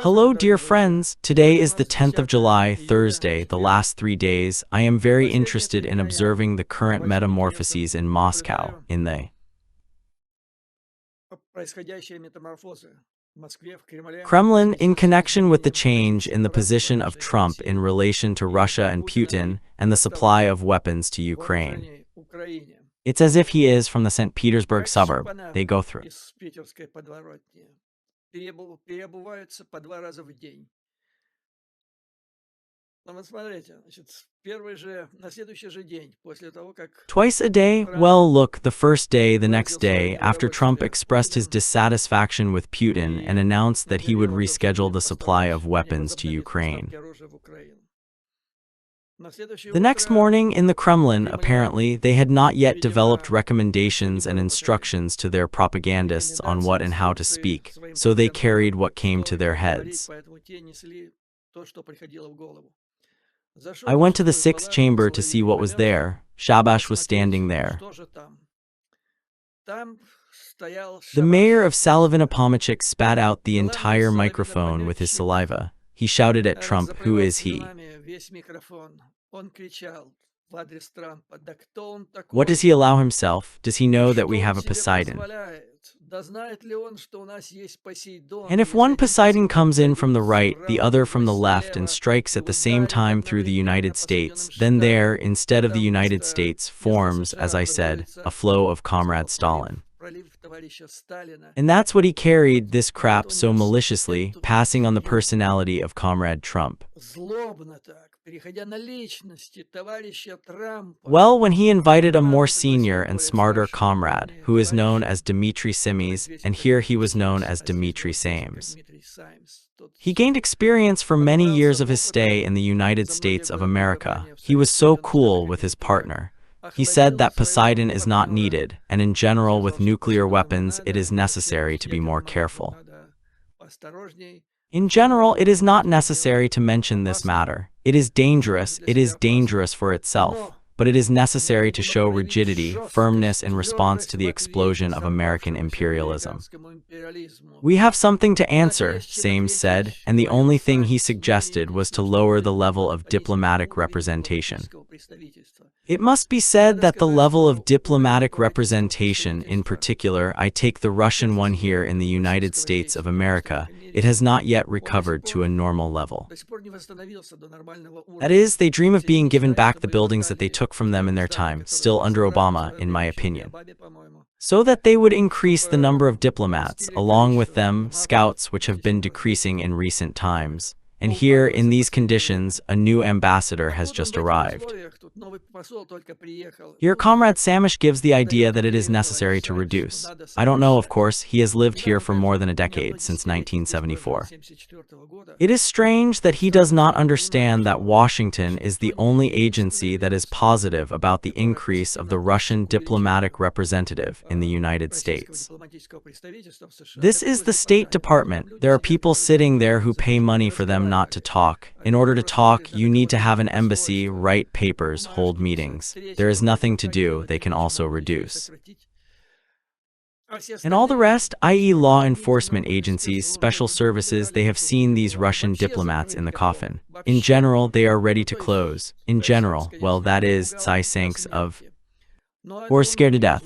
Hello dear friends, today is the 10th of July, Thursday, the last 3 days. I am very interested in observing the current metamorphoses in Moscow, in the Kremlin in connection with the change in the position of Trump in relation to Russia and Putin and the supply of weapons to Ukraine. It's as if he is from the St. Petersburg suburb they go through. Переобуваются по 2 раза в день. Но вот смотрите, значит, первый же, на следующий же день, после того, как... Twice a day? Well, look, the first day, the next day, after Trump expressed his dissatisfaction with Putin and announced that he would reschedule the supply of weapons to Ukraine. The next morning in the Kremlin, apparently, they had not yet developed recommendations and instructions to their propagandists on what and how to speak, so they carried what came to their heads. I went to the 6th chamber to see what was there. Shabash was standing there. The mayor of Salovino-Pomachik spat out the entire microphone with his saliva. He shouted at Trump, "Who is he? What does he allow himself? Does he know that we have a Poseidon? And if one Poseidon comes in from the right, the other from the left, and strikes at the same time through the United States, then there, instead of the United States, forms, as I said, a flow of Comrade Stalin." And that's what he carried, this crap, so maliciously, passing on the personality of Comrade Trump. Well, when he invited a more senior and smarter comrade, who is known as Dmitry Syms, and here he was known as Dmitry Syms. He gained experience for many years of his stay in the United States of America. He was so cool with his partner. He said that Poseidon is not needed, and in general with nuclear weapons it is necessary to be more careful. In general, it is not necessary to mention this matter. It is dangerous for itself, but it is necessary to show rigidity, firmness in response to the explosion of American imperialism. We have something to answer, Syms said, and the only thing he suggested was to lower the level of diplomatic representation. It must be said that the level of diplomatic representation, in particular, I take the Russian one here in the United States of America, it has not yet recovered to a normal level. That is, they dream of being given back the buildings that they took from them in their time, still under Obama, in my opinion. So that they would increase the number of diplomats, along with them, scouts, which have been decreasing in recent times. And here, in these conditions, a new ambassador has just arrived. Here, Comrade Samish gives the idea that it is necessary to reduce. I don't know, of course, he has lived here for more than a decade, since 1974. It is strange that he does not understand that Washington is the only agency that is positive about the increase of the Russian diplomatic representative in the United States. This is the State Department. There are people sitting there who pay money for them not to talk. In order to talk, you need to have an embassy, write papers, hold meetings. There is nothing to do, they can also reduce. And all the rest, i.e. law enforcement agencies, special services, they have seen these Russian diplomats in the coffin. In general, they are ready to close. In general, well, that is, Syms of or scared to death.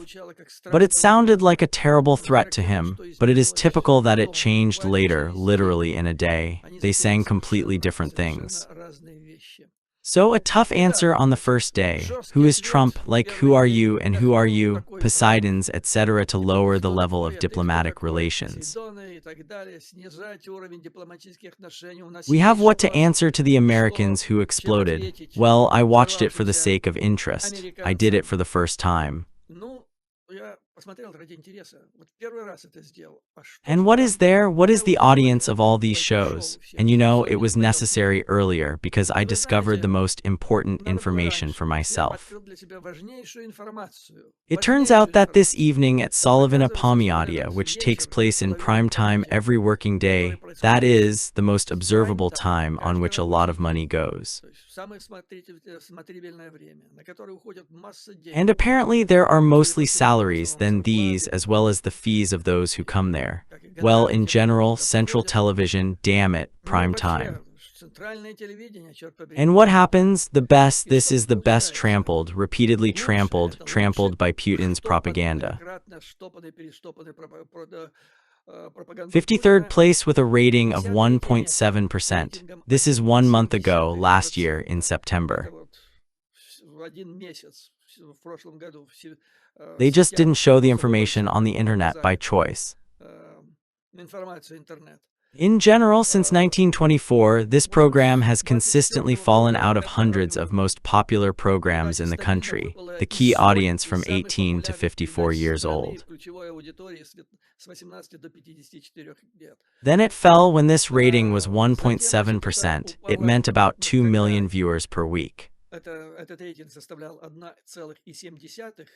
But it sounded like a terrible threat to him, but it is typical that it changed later, literally in a day. They sang completely different things. So a tough answer on the first day. Who is Trump? Like, who are you and who are you? Poseidons, etc. to lower the level of diplomatic relations. We have what to answer to the Americans who exploded. Well, I watched it for the sake of interest. I did it for the first time. And what is there? What is the audience of all these shows? And you know, it was necessary earlier because I discovered the most important information for myself. It turns out that this evening at Salovino-Pomachik, which takes place in prime time every working day, that is the most observable time on which a lot of money goes. And apparently there are mostly salaries, then these, as well as the fees of those who come there. Well, in general, central television, damn it, prime time. And what happens? The best, this is the best trampled, repeatedly trampled by Putin's propaganda. 53rd place with a rating of 1.7%. This is 1 month ago, last year, in September. They just didn't show the information on the internet by choice. In general, since 1924, this program has consistently fallen out of hundreds of most popular programs in the country, the key audience from 18 to 54 years old. Then it fell when this rating was 1.7%. It meant about 2 million viewers per week. Этот рейтинг составлял 1,7%.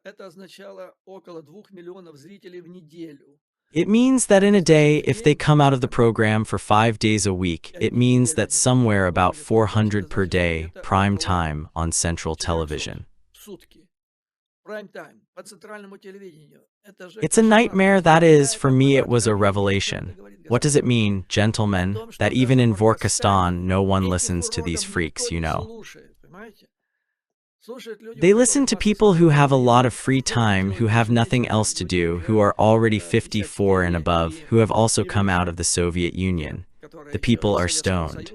Это означало около 2 миллионов зрителей в неделю. It means that in a day, if they come out of the program for 5 days a week, it means that somewhere about 400 per day, prime time, on central television. It's a nightmare, that is, for me it was a revelation. What does it mean, gentlemen, that even in Vorkistan no one listens to these freaks, you know? They listen to people who have a lot of free time, who have nothing else to do, who are already 54 and above, who have also come out of the Soviet Union. The people are stoned.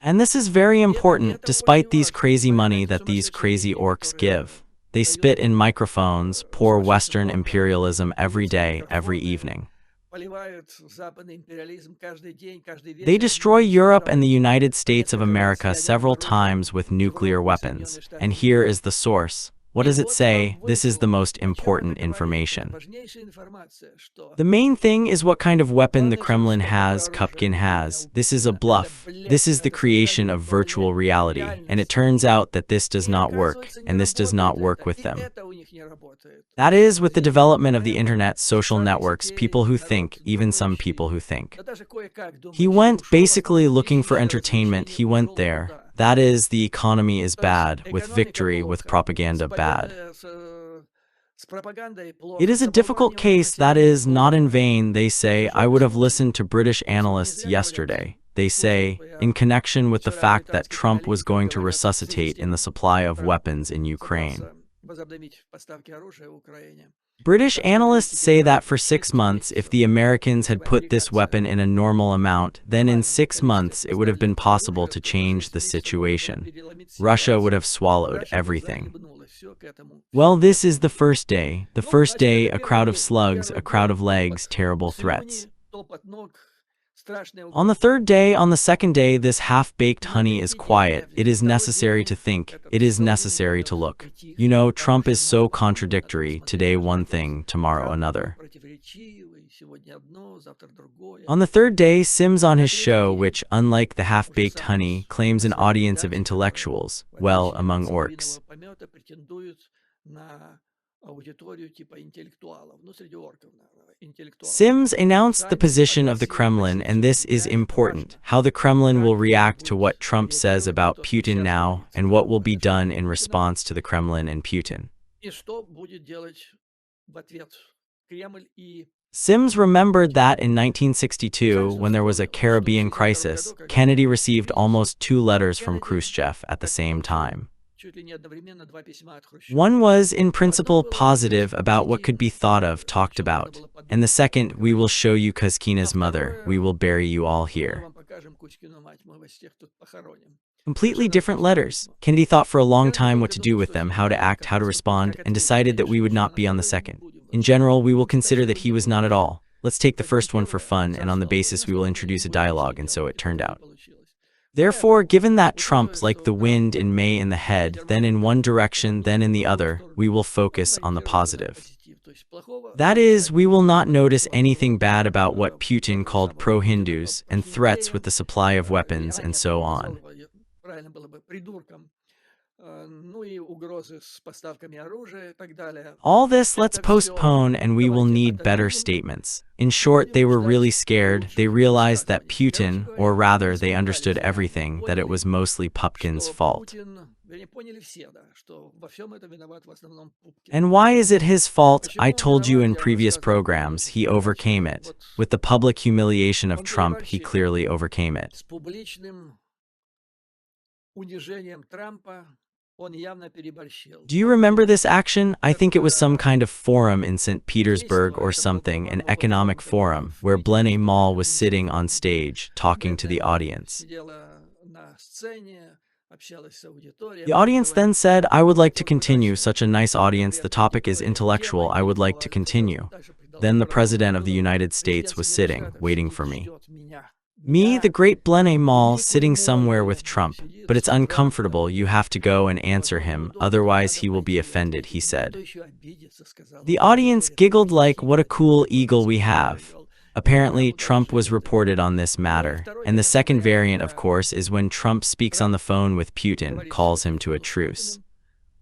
And this is very important, despite these crazy money that these crazy orcs give. They spit in microphones, pour Western imperialism every day, every evening. They destroy Europe and the United States of America several times with nuclear weapons. And here is the source. What does it say? This is the most important information. The main thing is what kind of weapon the Kremlin has, Kupkin has. This is a bluff. This is the creation of virtual reality. And it turns out that this does not work, and this does not work with them. That is, with the development of the internet, social networks, people who think, even some people who think. He went basically looking for entertainment, he went there. That is, the economy is bad, with victory, with propaganda bad. It is a difficult case, that is, not in vain, they say. I would have listened to British analysts yesterday. They say, in connection with the fact that Trump was going to resuscitate in the supply of weapons in Ukraine. British analysts say that for 6 months, if the Americans had put this weapon in a normal amount, then in 6 months it would have been possible to change the situation. Russia would have swallowed everything. Well, this is the first day. The first day, a crowd of slugs, a crowd of legs, terrible threats. On the third day, on the second day, this half-baked honey is quiet. It is necessary to think. It is necessary to look. You know, Trump is so contradictory. Today one thing, tomorrow another. On the third day, Syms on his show, which, unlike the half-baked honey, claims an audience of intellectuals, well, among orcs. Syms announced the position of the Kremlin, and this is important, how the Kremlin will react to what Trump says about Putin now, and what will be done in response to the Kremlin and Putin. Syms remembered that in 1962, when there was a Caribbean crisis, Kennedy received almost 2 letters from Khrushchev at the same time. One was, in principle, positive about what could be thought of, talked about. And the second, we will show you Kuzkina's mother, we will bury you all here. Completely different letters. Kennedy thought for a long time what to do with them, how to act, how to respond, and decided that we would not be on the second. In general, we will consider that he was not at all. Let's take the first one for fun, and on the basis we will introduce a dialogue, and so it turned out. Therefore, given that Trump, like the wind in May in the head, then in one direction, then in the other, we will focus on the positive. That is, we will not notice anything bad about what Putin called pro-Hindus, and threats with the supply of weapons, and so on. All this let's postpone, and we will need better statements. In short, they were really scared. They realized that Putin, or rather they understood everything, that it was mostly Putin's fault. вернее, поняли все, да, что во всем этом виноват в основном Пупкин. And why is it his fault? I Почему told you виноват, in я previous рассказывал programs, he предыдущей overcame передаче. it. Вот With the public humiliation of он Trump, he переборщил clearly overcame it. с публичным унижением Трампа, он явно переборщил. Do you Он remember this action? I think it was some это kind of forum in St. Petersburg действо, or это был, something, an по-моему, economic такой forum, в where Blenheim Питере, Mall что-то was в sitting институте. on stage, talking to the audience. Сидела на сцене, общалась с аудиторией, The audience then said, I would like to continue. Such a nice была audience. The приятной topic is аудиторией, intellectual. тема I would like to интересовала, хотелось continue. бы дальше Then the продолжать. President of the Ну, United президент States was Соединенных sitting, Штатов waiting сидит, for me. ждет меня. Me, the Меня, great Blenheim Mall, великую sitting somewhere with морду, Trump. сидит But it's с Трампом. uncomfortable. You have to go and answer Вот, him, неудобно, otherwise надо he will be пойти offended, he ответить. said. А то еще обидится, сказала The он audience аудитории. giggled Такой like, what a хихикал, cool такой eagle we по-детски have. прыгал. Apparently, Трампу даже Trump was что-то reported это. on this Ну и matter. второй, And the конечно, second вариант, variant, of когда course, is when Trump speaks on the Трамп phone with Putin, говорит calls по him to a телефону с truce. Путиным,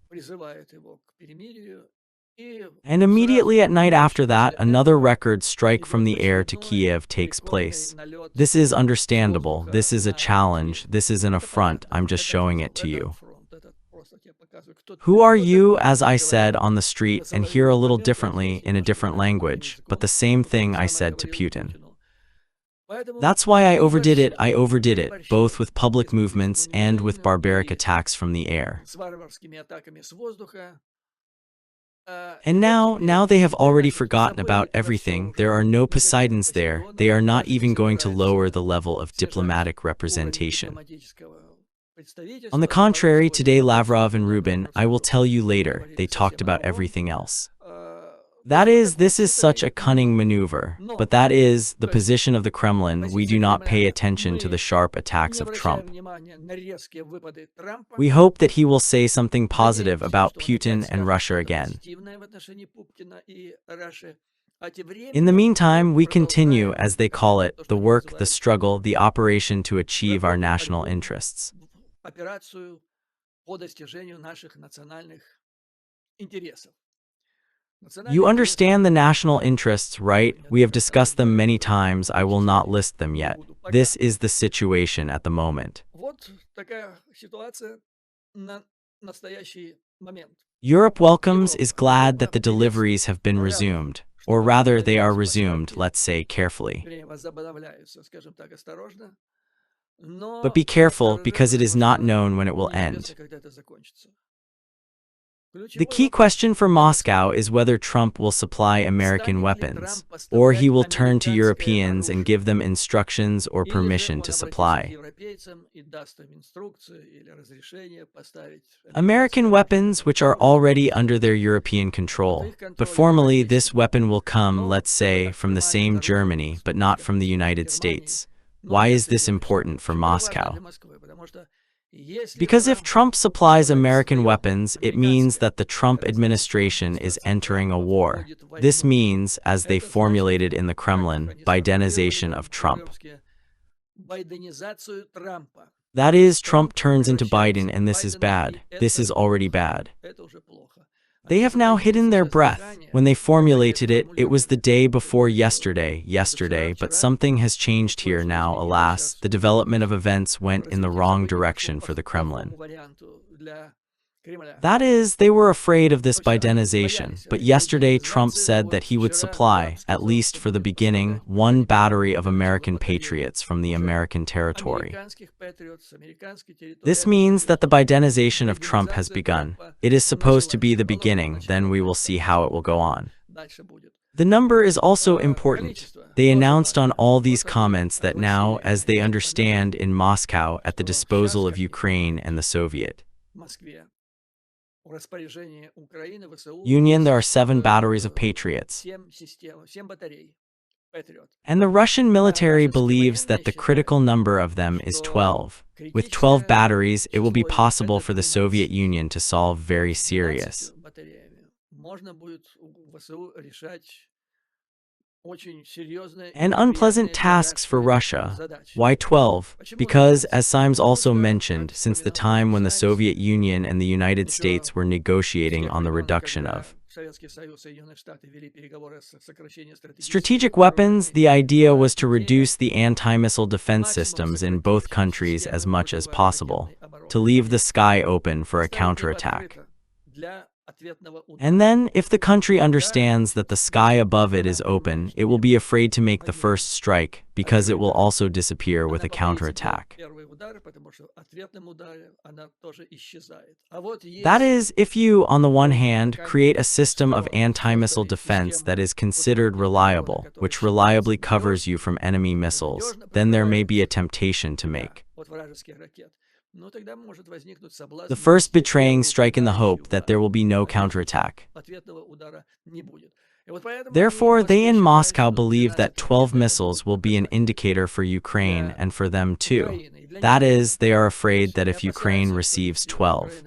призывает его к перемирию, и And сразу immediately at night ночь after that, после another этого record strike from идет the air to очередной Kiev takes прикольный place. налет This is с understandable. воздуха This is a на challenge. Киев. This is an Это affront. понятно, I'm just это showing фронт, it to это you. фронт, это просто тебе показываю, кто Who are кто you? такой, As I said говорил on the street, в and here a определенный little момент, differently, произнес in a немножко different другим language, but языком. the same То же thing I самое said to говорил и Putin. Путину. Поэтому That's why I overdid it. переборщил, I overdid it, both переборщил with и public с публичным movements and with унижением, barbaric и attacks from the air. с варварскими атаками с воздуха. И And вот now теперь they have already начали forgotten about забыли про все everything. уже. There are no Никаких Poseidons there. Посейдонов. They are not Каждый even going to собирает lower the level of снижать diplomatic уровень representation. дипломатического On представительства. the Наоборот, contrary, today сегодня Lavrov and на Rubin, главном I will tell you заседании later, they говорили talked совсем о about другом. everything else. В That общем, is, такой this is such a хитрый cunning маневр. maneuver. But Но, that is the то есть, position of the Kremlin. We do позиция not pay Кремля, attention to the мы sharp не attacks of обращаем Trump. внимания на резкие выпады Трампа. We hope that he will say something positive Надеемся, about что он опять Putin and скажет Russia что-то again. позитивное в отношении Пупкина и Раши. А тем In the временем мы meantime, we continue, продолжаем as they call it, то, the что они work, the называют struggle, the operation to achieve our законную national борьбу, interests. операцию по достижению наших национальных интересов. You Национальные интересы understand the national мы interests, right? сегодня We have тоже discussed them many разговаривали, times. I will not перечисляли, list them не yet. буду This пока. is the situation at the moment. Вот такая ситуация на настоящий момент. Europe welcomes, is Европа, glad that Европа the deliveries приветствует, have been рада, resumed, что or rather they are возобновляются resumed, поставки, let's say carefully. вернее, возобновляются, скажем так, осторожно, But но be careful, сказать because it is not невозможно, known when it will неизвестно, end. когда это закончится. The Ключевой key вопрос question for для Moscow Москвы. is whether Trump will supply American Станет ли weapons, Трамп or he поставлять will turn to американское Europeans and оружие? give them instructions or Или же permission он to обратится к supply. европейцам и даст им инструкции или разрешение поставить American американское оружие, weapons, которое which are тоже уже already будет under their под European control. их But контролем formally, this европейским. weapon will come, Но let's это say, так from the формально same это оружие Germany, будет, but not from the скажем, из United Германии, States. но Why не is this Соединенных Штатов. important for Почему это важно Moscow? для Москвы? Потому что если Because if Трамп Trump supplies поставит American свое weapons, it means американское, that the Trump как называется, administration is называется, entering a Трамп war. вводит This войну. means, as they Это значит, formulated in the как Kremlin, они сформулировали Bidenization там of Trump. по-кремлевски, байденизацию Трампа. That То is, есть Trump Трамп turns into превращается Biden, в and this is Байдена, bad. и This is это already плохо. bad. Это уже плохо. А They то, have что now появились hidden their сейчас breath. издания, When they когда они formulated it, it was the формулировали, day это before было yesterday, but позавчера, something has changed here кое-что now, изменилось alas. сейчас. The development of events went in the Развитие wrong событий пошло direction по for the плохому Kremlin. варианту для Кремля. That is, they were afraid of this В общем, они Bidenization, боялись but этой yesterday Trump байденизации, said но that вот he would вчера supply, Трамп at сказал, least что for the будет beginning, поставлять one battery американскую of оперативную American батарею Patriots from the уже American territory. американских Patriot с американской территории. This Это means that значит, the Bidenization of Trump has байденизация begun. Трампа It is supposed to be началась. the Положено beginning, начало, then we will дальше see how it will go on. дальше будет. The number is also important. Количество They тоже announced on важно. all these Вот они comments that now, огласили as they этот understand момент, in Moscow, at the что disposal сейчас, of как они Ukraine понимают, and the Soviet в Москве в распоряжении Украины ВСУ Union, there are есть 7 batteries of Patriots. 7 батарей Patriot. And the Russian А military российские believes that военные the считают, critical number of them is что 12. With 12 критическое batteries, it will be число их possible это for the Soviet 12. Union to solve very С serious, 12 батареями можно будет у ВСУ решать очень серьезные и and unpleasant неприятные для tasks for России Russia. задачи. Why 12? Почему Because, 12? as Syms also Потому что, mentioned, как since the вспоминал time when the Syms, Soviet Union and the United еще States were с negotiating тех on the времен, reduction когда of Советский Союз и Соединенные Штаты вели переговоры о сокращении strategic стратегических weapons, вооружений, the idea was to идея reduce the anti-missile defense максимум systems in сократить both countries as системы much as possible. противоракетной обороны. to leave the sky open for a counterattack. And then, if the country understands that the sky above it is open, it will be afraid to make the first strike, because it will also disappear with a counterattack. That is, if you, on the one hand, create a system of anti-missile defense that is considered reliable, which reliably covers you from enemy missiles, then there may be a temptation to make the first betraying strike in the hope that there will be no counterattack. Therefore, they in Moscow believe that 12 missiles will be an indicator for Ukraine and for them too. That is, they are afraid that if Ukraine receives 12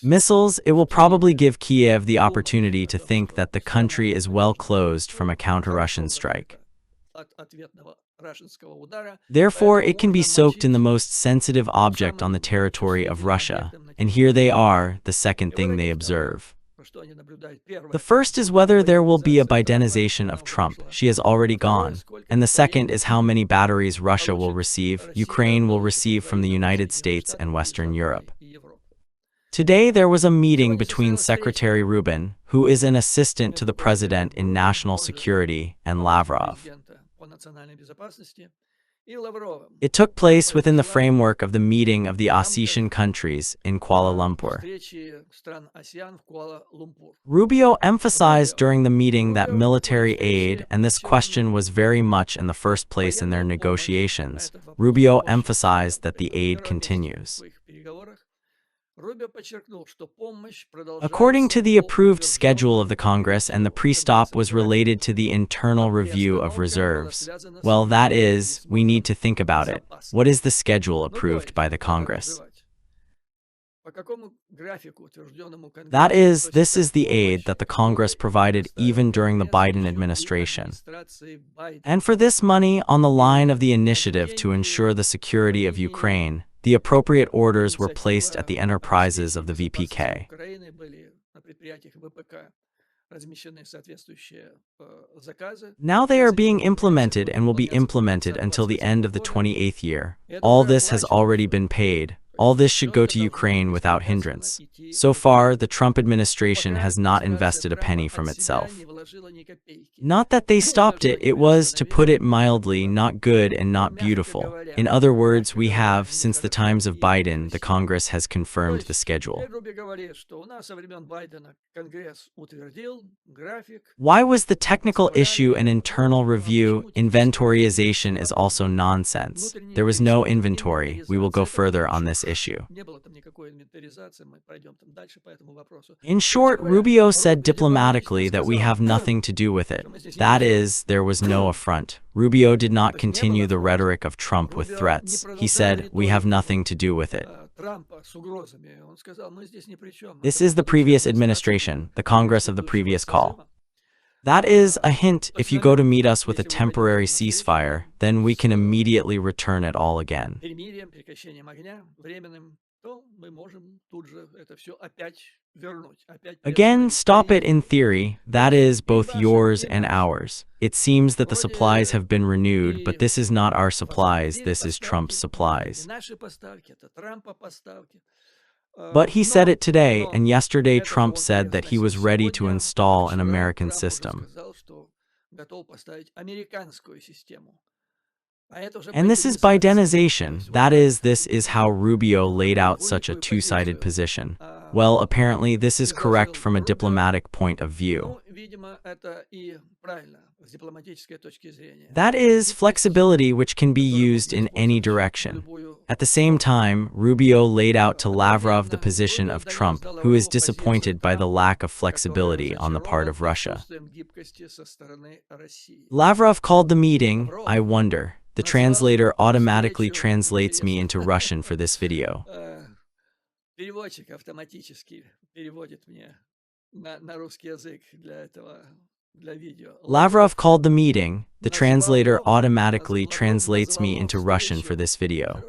missiles, it will probably give Kiev the opportunity to think that the country is well closed from a counter-Russian strike. Therefore, it can be soaked in the most sensitive object on the territory of Russia, and here they are, the second thing they observe. The first is whether there will be a Bidenization of Trump. She has already gone. And the second is how many batteries Russia will receive, Ukraine will receive from the United States and Western Europe. Today there was a meeting between Secretary Rubin, who is an assistant to the president in national security, and Lavrov. It took place within the framework of the meeting of the ASEAN countries in Kuala Lumpur. Rubio emphasized during the meeting that military aid, and this question was very much in the first place in their negotiations, Rubio emphasized that the aid continues. According to the approved schedule of the Congress, and the pre-stop was related to the internal review of reserves. Well, that is, we need to think about it. What is the schedule approved by the Congress? That is, this is the aid that the Congress provided even during the Biden administration. And for this money, on the line of the initiative to ensure the security of Ukraine, the appropriate orders were placed at the enterprises of the VPK. Now they are being implemented and will be implemented until the end of the 28th year. All this has already been paid. All this should go to Ukraine without hindrance. So far, the Trump administration has not invested a penny from itself. Not that they stopped it, it was, to put it mildly, not good and not beautiful. In other words, we have, since the times of Biden, the Congress has confirmed the schedule. Why was the technical issue an internal review? Inventoryization is also nonsense. There was no inventory. We will go further on this issue. In short, Rubio said diplomatically that we have nothing to do with it. That is, there was no affront. Rubio did not continue the rhetoric of Trump with threats. He said, we have nothing to do with it. This is the previous administration, the Congress of the previous call. That is a hint. If you go to meet us with a temporary ceasefire, then we can immediately return it all again. Again, stop it in theory, that is, both yours and ours. It seems that the supplies have been renewed, but this is not our supplies, this is Trump's supplies. But he said it today, and yesterday Trump said that he was ready to install an American system. And this is Bidenization. That is, this is how Rubio laid out such a two-sided position. Well, apparently this is correct from a diplomatic point of view. That is, flexibility which can be used in any direction. At the same time, Rubio laid out to Lavrov the position of Trump, who is disappointed by the lack of flexibility on the part of Russia. Lavrov called the meeting, I wonder. The translator automatically translates me into Russian for this video. Lavrov called the meeting. The translator automatically translates me into Russian for this video.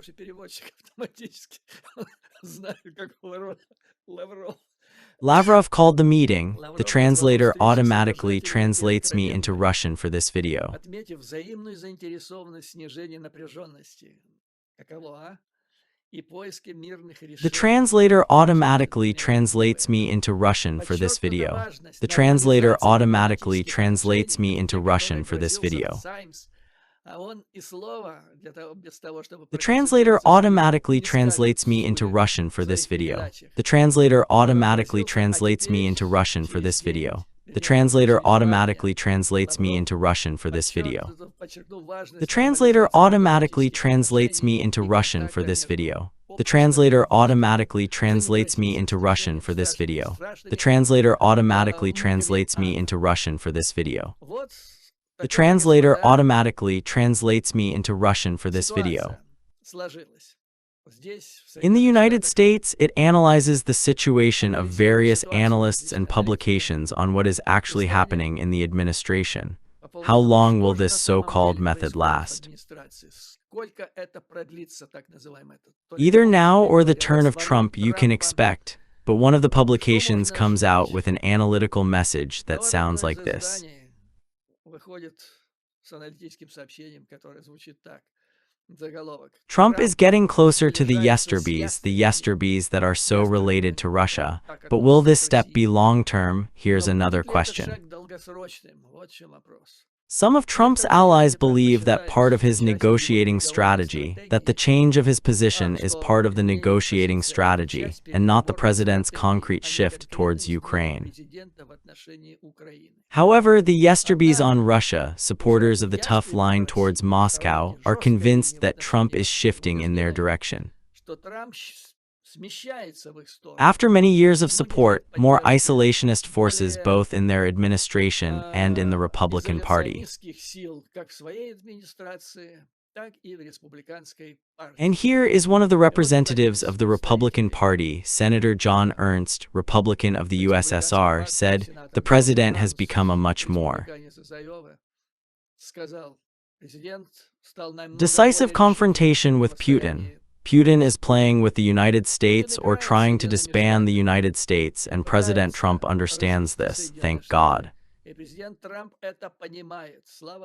Lavrov called the meeting. The Lavrov translator назвал встречу automatically соглашателей translates me into откровенной, Russian for this video. отметив взаимную заинтересованность в снижении напряженности. Каково, а? И поиске мирных The решений. translator automatically translates me into Russian for this video. The translator automatically translates me into Russian for this video. А он и слова для того, без того, чтобы The translator automatically translates me into Russian for this video. The translator automatically translates me into Russian for this video. The translator automatically translates me into Russian for this video. The translator automatically translates me into Russian for this video. The translator automatically translates me into Russian for this video. The translator automatically translates me into Russian for this video. The translator automatically translates me into Russian for this video. In the United States, it analyzes the situation of various analysts and publications on what is actually happening in the administration. How long will this so-called method last? Either now or the turn of Trump you can expect, but one of the publications comes out with an analytical message that sounds like this. Trump is getting closer to the yesterbees that are so related to Russia. But will this step be long-term? Here's another question. Some of Trump's allies believe that part of his negotiating strategy, that the change of his position is part of the negotiating strategy, and not the president's concrete shift towards Ukraine. However, the yesterbees on Russia, supporters of the tough line towards Moscow, are convinced that Trump is shifting in their direction. After many years of support, more isolationist forces both in their administration and in the Republican Party. And here is one of the representatives of the Republican Party, Senator John Ernst, Republican of the USSR, said, "The president has become a much more decisive confrontation with Putin. Putin is playing with the United States or trying to disband the United States, and President Trump understands this, thank God."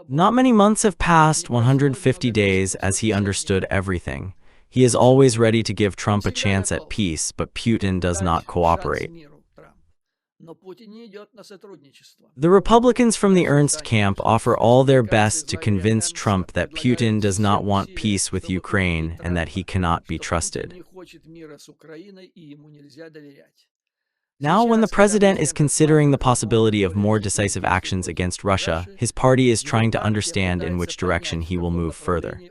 Not many months have passed, 150 days, as he understood everything. He is always ready to give Trump a chance at peace, but Putin does not cooperate. The Republicans from the Ernst camp offer all their best to convince Trump that Putin does not want peace with Ukraine and that he cannot be trusted. Now, when the president is considering the possibility of more decisive actions against Russia, his party is trying to understand in which direction he will move further.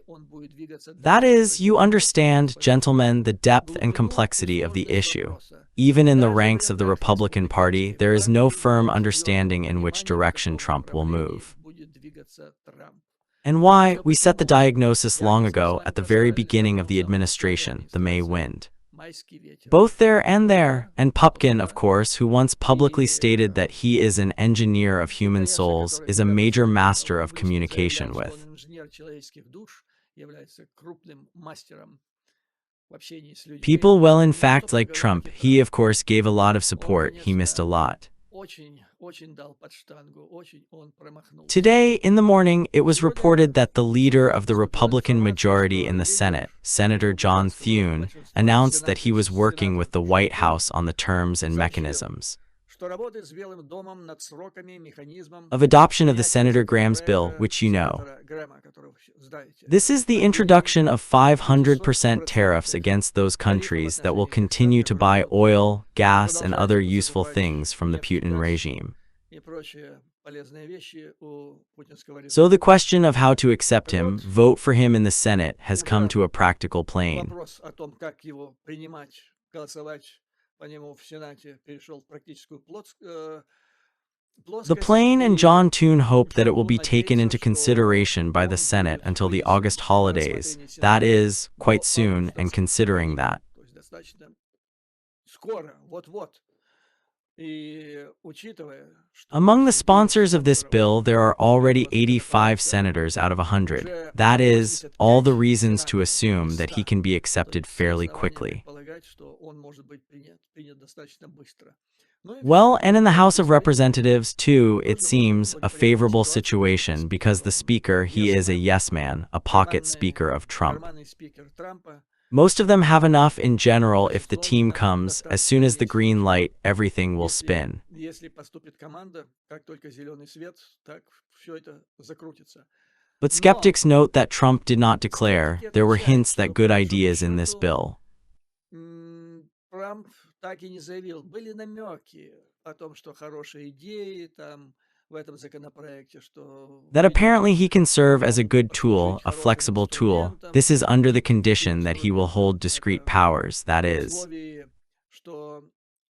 That is, you understand, gentlemen, the depth and complexity of the issue. Even in the ranks of the Republican Party, there is no firm understanding in which direction Trump will move. And why? We set the diagnosis long ago, at the very beginning of the administration, the May wind. Both there, and Pupkin, of course, who once publicly stated that he is an engineer of human souls, is a major master of communication with. People, well, in fact, like Trump, he, of course, gave a lot of support, he missed a lot. Today, in the morning, it was reported that the leader of the Republican majority in the Senate, Senator John Thune, announced that he was working with the White House on the terms and mechanisms of adoption of the Senator Graham's bill, which you know. This is the introduction of 500% tariffs against those countries that will continue to buy oil, gas, and other useful things from the Putin regime. So the question of how to accept him, vote for him in the Senate, has come to a practical plane. The plane and John Thune hope that it will be taken into consideration by the Senate until the August holidays, that is, quite soon, and considering that. Among the sponsors of this bill, there are already 85 senators out of 100. That is, all the reasons to assume that he can be accepted fairly quickly. Ну и Well, всё. and in the House of Представитель Representatives, too, it Можно было seems a говорить о favorable ситуации, situation because the что speaker, he is a yes-man, yes man, a pocket карманный speaker of Trump. карманный спикер Трампа Most of them have enough in general if the безусловно, team там comes, as soon достаточно as the есть. green light, everything will Если spin. если поступит команда, как только зеленый свет, так всё это закрутится. But Но skeptics note that Trump did not declare. скептики There were отмечают, hints that что good по большому ideas in this счету, bill. Трамп так и не заявил. Были намеки о том, что хорошие идеи там в этом законопроекте, что That видимо apparently he can serve as a могут good tool, послужить a хорошим flexible tool. инструментом This is under the при condition that he will условии hold discrete это powers, that при is. условии, что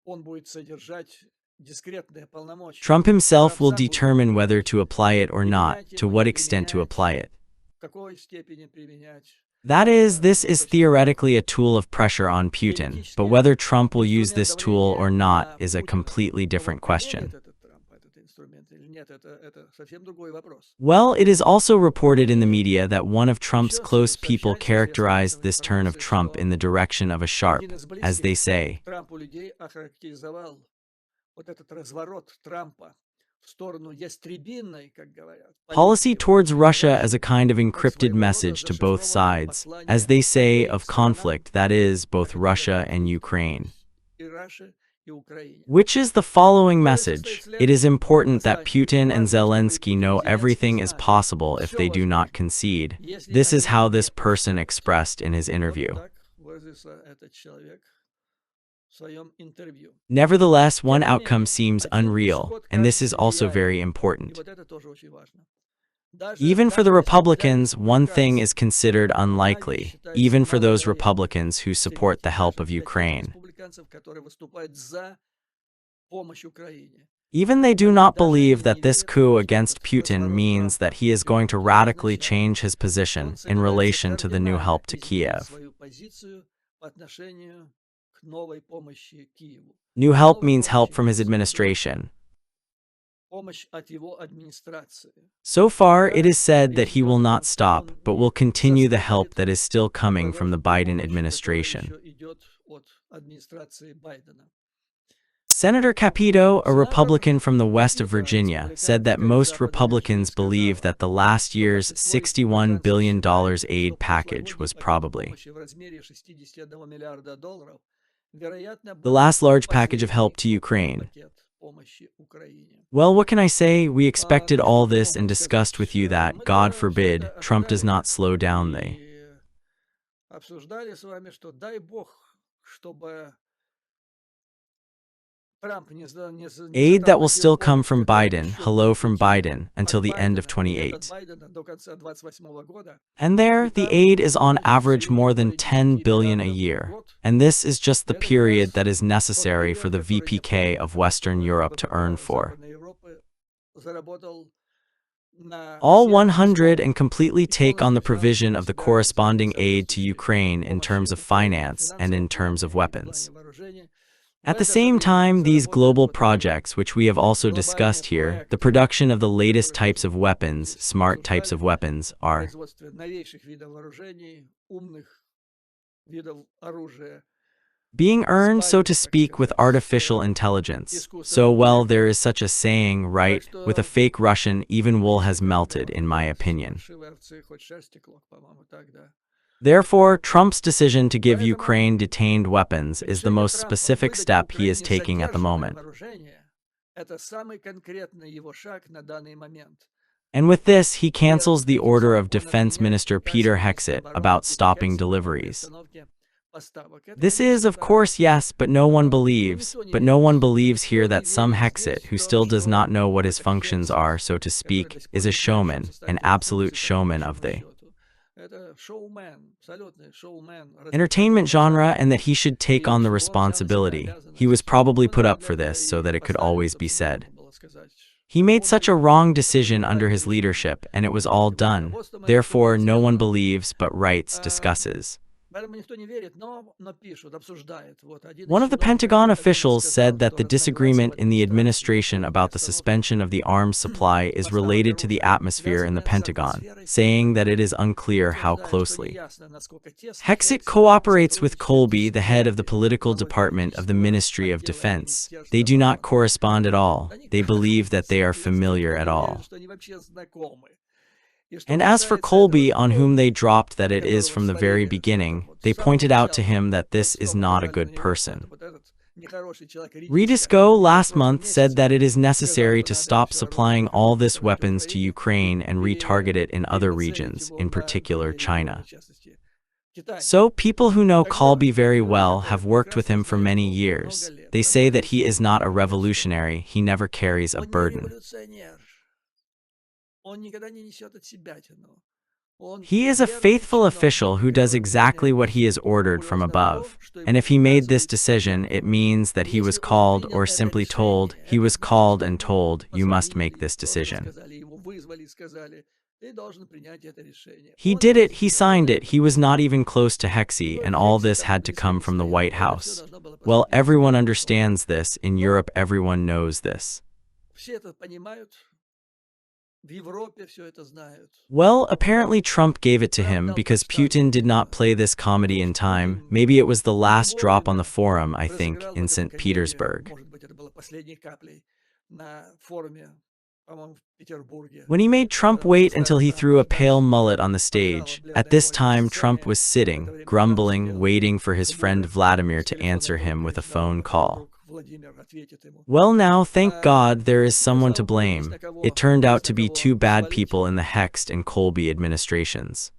он будет содержать дискретные полномочия. Trump himself Трамп will сам будет determine whether определять, to apply it or not, применять to его, what не extent to применять, apply it. в какой степени применять. That is, this Вот is это всё. theoretically a tool of pressure on Putin, but Теоретически whether Trump will use инструмент this tool or давления not на is a Путина. completely Но different вот применит question. этот Трамп этот инструмент или нет, это совсем другой вопрос. Well, it is also reported in the И media that one of Trump's еще close people сообщается characterized свежая this turn of информация, Trump что in the direction of a sharp, один из as they близких say. к Трампу людей охарактеризовал вот этот разворот Трампа в сторону ястребиной, как говорят, Policy политики towards внутренней Russia as a России, kind of как encrypted своего рода message to both зашифрованное sides, as послание they say, обеим of сторонам, conflict, that is, both как это Russia говорят and политики, то Ukraine. есть и Раше, и Украине. Which is the following То есть message: состоит it is следующее important that послание. Putin and Важно, чтобы Zelensky Путин know и Зеленский everything is знали, possible if все they do not возможно, concede. если This is они how не this person уступят. expressed in his Вот interview. так выразился этот человек в своем интервью. Nevertheless, one Тем не outcome менее, seems один unreal, исход and this is кажется also нереальным. very И important. вот это тоже очень важно. Даже Even for the если для Republicans, one thing is республиканцев considered многие unlikely, считают even for those маловероятным. Republicans who support the Заметьте, help даже of для тех Ukraine. республиканцев, которые выступают за помощь Украине. Even they do Они not даже believe они that не this верят, coup что against этот Putin разворот means Трампа that he is going to это radically означает, change his что он position in собирается relation to the new кардинально help to изменить Kiev. свою позицию по отношению к новой помощи Киеву. New help Новой means help помощи from his имеется в виду administration. помощь от его администрации. So far, it Когда is said that речь he идет will о not том, что stop, он but не will continue the заставит help that is still coming from the продолжить ту Biden помощь, которая administration. еще идет от администрации Байдена. Senator Capito, a Сенатор Republican from the west of Капито, Virginia, said that республиканец most западной Republicans Вирджинии, believe сказал, that the last что year's большинство $61 республиканцев billion считает, что aid package прошлогодний was пакет probably помощи в размере $61 миллиарда, вероятно, the был last large package of help последний to крупный Ukraine. пакет помощи Украине. Well, what can I say? We expected Ну, all что this могу and discussed сказать? with you that, Мы God тоже все forbid, это Trump does ожидали not slow down the и обсуждали с вами, что дай бог, чтобы Трамп не aid that will затормозил still come помощь, from которая Biden, еще hello будет from идти Biden, until от the end of Байдена или от 28. Байдена до конца 28 года. And И there, the там aid is on будет в average среднем more than более 10 10 billion a миллиардов в year. год. And this is just the Это как period раз that is тот necessary for период, the который VPK необходим of для того, Western чтобы Europe to earn ВПК for. Западной Европы заработал на All всех 100 исходах and completely и take on полностью the взял provision на of the себя обязательства corresponding aid to соответствующей Ukraine in помощи terms of Украине в finance and финансовом in terms плане of и в weapons. плане вооружения. В At the это же same время time, these заработает global вот эти projects, which we have also глобальные discussed here, the проекты, production of the latest которые types тоже of мы weapons, здесь smart types of обсуждали, weapons, о are производстве новейших видов вооружений, умных видов оружия, being earned, so to спаянных, так speak, with сказать, artificial с intelligence. So, искусственным well, there интеллектом. is such a saying, Так right? With a что fake Russian, even wool has есть как melted, in my говорят, с opinion. паршивой овцы хоть шерсть текло, по-моему, так, да. Therefore, Trump's decision to give Поэтому Ukraine detained weapons is the решение most Трампа specific выдать step he is Украине taking at the задержанное moment. вооружение – это самый конкретный его шаг на данный момент. And with this, he И cancels the этим order самым of он Defense отменяет Minister приказ Peter министра Hexet обороны about Питера stopping Хексета о deliveries. приостановке поставок. Это, This is, конечно, of да, course, yes, but no one но believes. никто не But no one верит. believes Никто here не that some верит Hexet, здесь в who том, still does что not know what his какой-то functions Хексет, are, so to который speak, до сих is пор a не знает, в чем showman, состоит an его absolute функции, по showman of большому the счету. Это шоумен, абсолютный шоумен, entertainment развлекательный genre, жанр. and that he should take И on the чего он взял на себя responsibility. He was обязанность. probably Ну, put up для for этого this so и that it could поставили, always be собственно, said. можно было сказать. He made such a Верховный wrong decision under his законодательный leadership, and it was all под его done. руководством это все было Therefore, no one сделано. believes, but writes, А, discusses. One of the Pentagon officials said that the disagreement in the administration about the suspension of the arms supply is related to the atmosphere in the Pentagon, saying that it is unclear how closely. Hexet cooperates with Colby, the head of the political department of the Ministry of Defense. They do not correspond at all. They believe that they are familiar at all. And as for Colby, on whom they dropped that it is from the very beginning, they pointed out to him that this is not a good person. Redux last month said that it is necessary to stop supplying all this weapons to Ukraine and retarget it in other regions, in particular China. So people who know Colby very well have worked with him for many years. They say that he is not a revolutionary, he never carries a burden. He is a faithful official who does exactly what he is ordered from above. And if he made this decision, it means that he was called or simply told, he was called and told, you must make this decision. He did it, he signed it, he was not even close to Hexet, and all this had to come from the White House. Well, everyone understands this, in Europe everyone knows this. Well, apparently Trump gave it to him because Putin did not play this comedy in time. Maybe it was the last drop on the forum, I think, in St. Petersburg. When he made Trump wait until he threw a pale mullet on the stage, at this time Trump was sitting, grumbling, waiting for his friend Vladimir to answer him with a phone call. Well, now, thank God, there is someone to blame. It turned out to be two bad people in the Hexet and Colby administrations.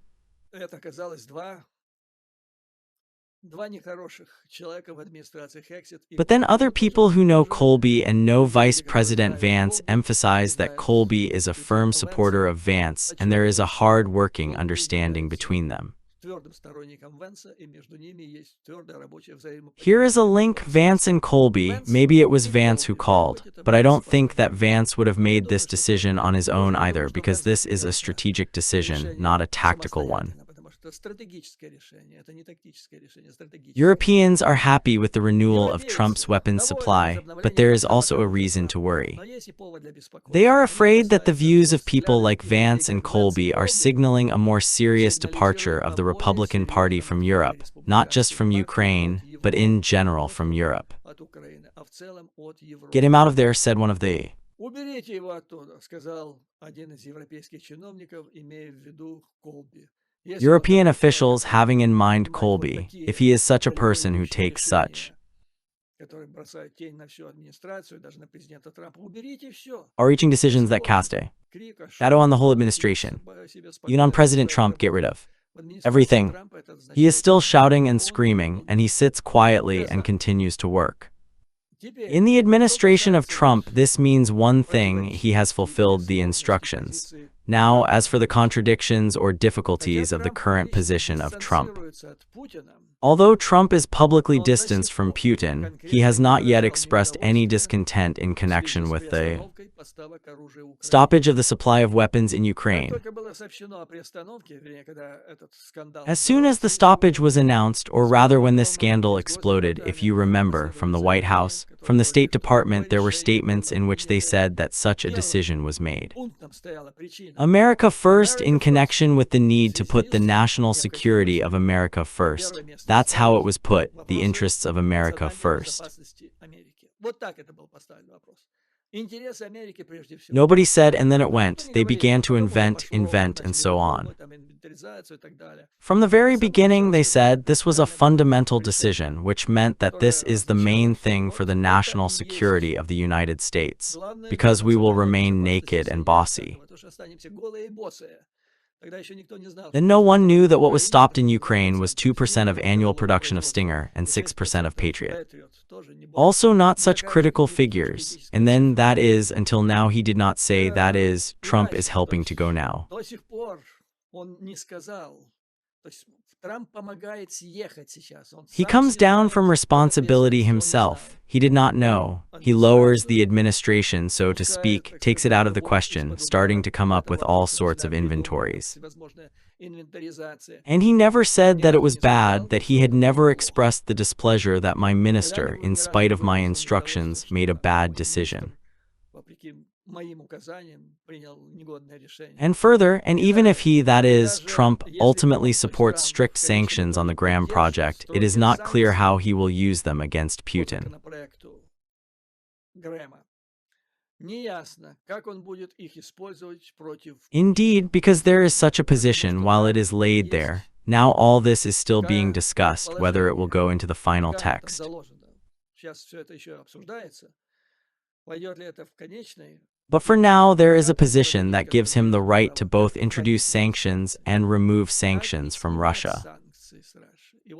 But then other people who know Colby and know Vice President Vance emphasize that Colby is a firm supporter of Vance and there is a hard-working understanding between them. Here is a link, Vance and Colby. Maybe it was Vance who called, but I don't think that Vance would have made this decision on his own either, because this is a strategic decision, not a tactical one. Europeans are happy with the renewal of Trump's weapons supply, but there is also a reason to worry. They are afraid that the views of people like Vance and Colby are signaling a more serious departure of the Republican Party from Europe, not just from Ukraine, but in general from Europe. Get him out of there, said one of the European officials, having in mind Colby, if he is such a person who takes such are reaching decisions that cast a shadow on the whole administration. Even on President Trump, get rid of everything. He is still shouting and screaming, and he sits quietly and continues to work. In the administration of Trump, this means one thing: he has fulfilled the instructions. Now, as for the contradictions or difficulties of the current position of Trump. Although Trump is publicly distanced from Putin, he has not yet expressed any discontent in connection with the stoppage of the supply of weapons in Ukraine. As soon as the stoppage was announced, or rather when this scandal exploded, if you remember, from the White House, from the State Department, there were statements in which they said that such a decision was made. America first, in connection with the need to put the national security of America first. That's how it was put, the interests of America first. Nobody said, and then it went. They began to invent, and so on. From the very beginning, they said this was a fundamental decision, which meant that this is the main thing for the national security of the United States, because we will remain naked and bossy. Then no one knew that what was stopped in Ukraine was 2% of annual production of Stinger and 6% of Patriot. Also not such critical figures. And then that is, until now he did not say that is, Trump is helping to go now. He comes down from responsibility himself. He did not know. He lowers the administration, so to speak, takes it out of the question, starting to come up with all sorts of inventories. инвентаризация. And he never said that it was bad, that he had never expressed the displeasure that my minister, in spite of my instructions, made a bad decision. Вопреки моим указаниям, принял негодное решение. And further, and even if he, that is, Trump, ultimately supports strict sanctions on the Graham project, it is not clear how he will use them against Putin. Законопроекту Грэма. Неясно, как он будет их использовать против. Indeed, because there is such a position while it is laid there, now all this is still being discussed, whether it will go into the final text. Заложено. Сейчас все это еще обсуждается. Войдет ли это в конечный? But for now, there is a position that gives him the right to both introduce sanctions and remove sanctions from Russia.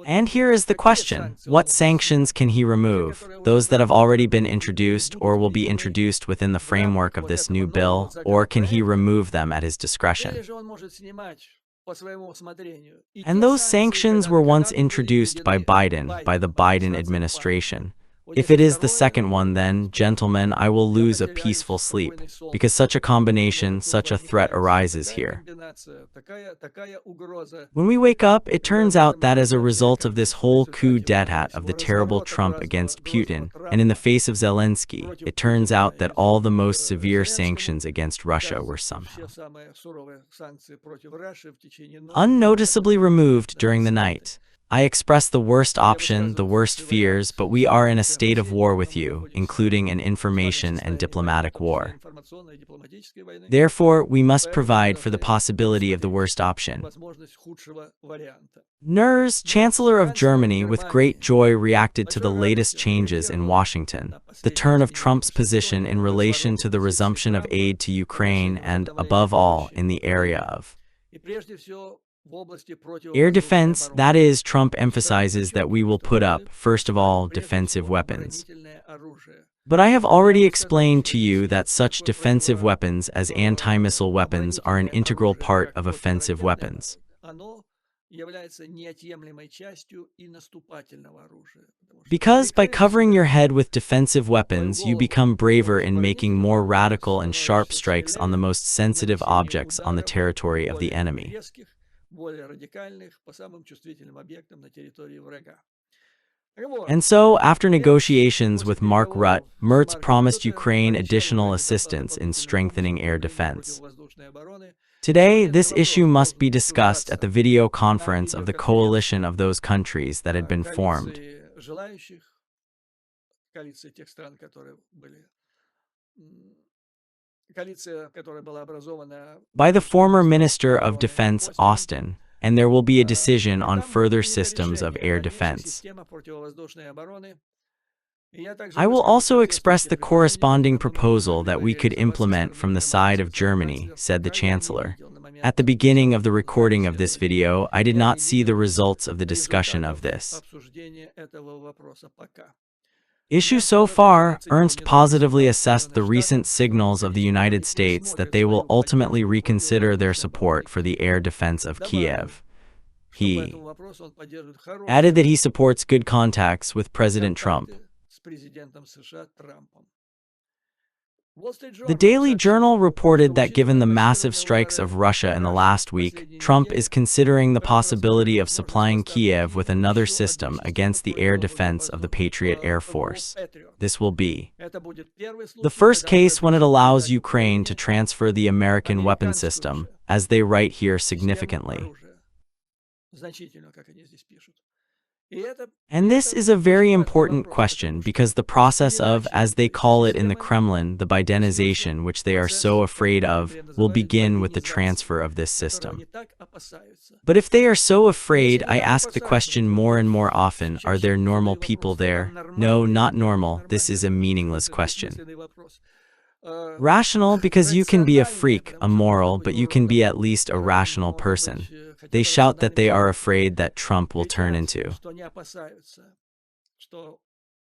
And here is the question: what sanctions can he remove? Those that have already been introduced or will be introduced within the framework of this new bill, or can he remove them at his discretion? Или же он может снимать по своему усмотрению. И And те those санкции, sanctions were которые once когда-то были introduced by введены Biden, by the Biden администрацией administration. Вот If если it is the второе, second one, then, gentlemen, I will lose a peaceful sleep, because such a combination, such a threat arises here. такая угроза. When we wake up, it turns out that as a result of this whole coup d'etat of the terrible Trump against Putin, and in the face of Zelensky, it turns out that all the most severe sanctions against Russia were somehow Все самые суровые санкции против России в течение ночи. unnoticeably removed during the night. I express the worst option, the worst fears, but we are in a state of war with you, including an information and diplomatic war. Информационной и дипломатической войны. Therefore, we must provide for the possibility of the worst option. Возможность худшего варианта. Ners, Chancellor of Germany, with great joy reacted to the latest changes in Washington, the turn of Trump's position in relation to the resumption of aid to Ukraine and, above all, in the area of И прежде всего в области air defense. That обороны. is, Trump emphasizes that we will put up, first of all, defensive weapons. Оборонительное оружие. But I have already explained to you that such defensive weapons as anti-missile weapons are an integral part of offensive weapons. Оно является неотъемлемой частью и наступательного оружия. Потому что Because by covering your head with defensive weapons, you become braver in making more radical and sharp strikes on the most sensitive objects on the territory of the enemy. резких, более радикальных по самым чувствительным объектам на территории врага. Так вот, And so, after negotiations with Mark Rutte, Merz promised Ukraine additional assistance in strengthening air defense. противовоздушной обороны Today, this issue must be discussed at the video conference of the coalition of those countries that had been formed. коалиции желающих, коалиции тех стран, которые были, коалиция, которая была образована By the former Minister of Defense, Austin, and there will be a decision on further systems of air defense. система противовоздушной обороны. И я также I will also высказал express the соответствующее corresponding предложение, proposal that we could implement from the side of Germany, said the Chancellor. At the beginning of the recording of this video, I did not see the results of the discussion of this обсуждение этого вопроса пока. issue so far. Ernst positively assessed the recent signals of the United States that they will ultimately reconsider their support for the air defense of Kiev. По He этому вопросу он поддерживает хорошие added that he supports good contacts with President Trump. контакты с президентом США Трампом. Wall Street The Journal Daily сообщил, Journal reported что that given the усиленное massive массированное strikes of ударение Russia in the last week, Trump is considering the possibility of supplying Kiev with another system against the air defense of the Patriot Air Force. This will be Это будет первый случай, the first когда case when it allows предоставляется Ukraine to transfer the American weapon американское system, оружие, as they write here систему significantly. оружия. Значительно, как они здесь пишут. И это And this is a very important question because the process of, as they call it in the Kremlin, the Bidenization, which they are so afraid of, will begin with the transfer of this которого system. они так опасаются. But if they are so afraid, I ask the question more and more often, are there normal people there? No, not normal. This is a meaningless question. Бессмысленный вопрос. Rational because you can be a freak, a moral, but you can be at least a rational person. They shout that they are afraid that Trump will turn into. Что они опасаются, что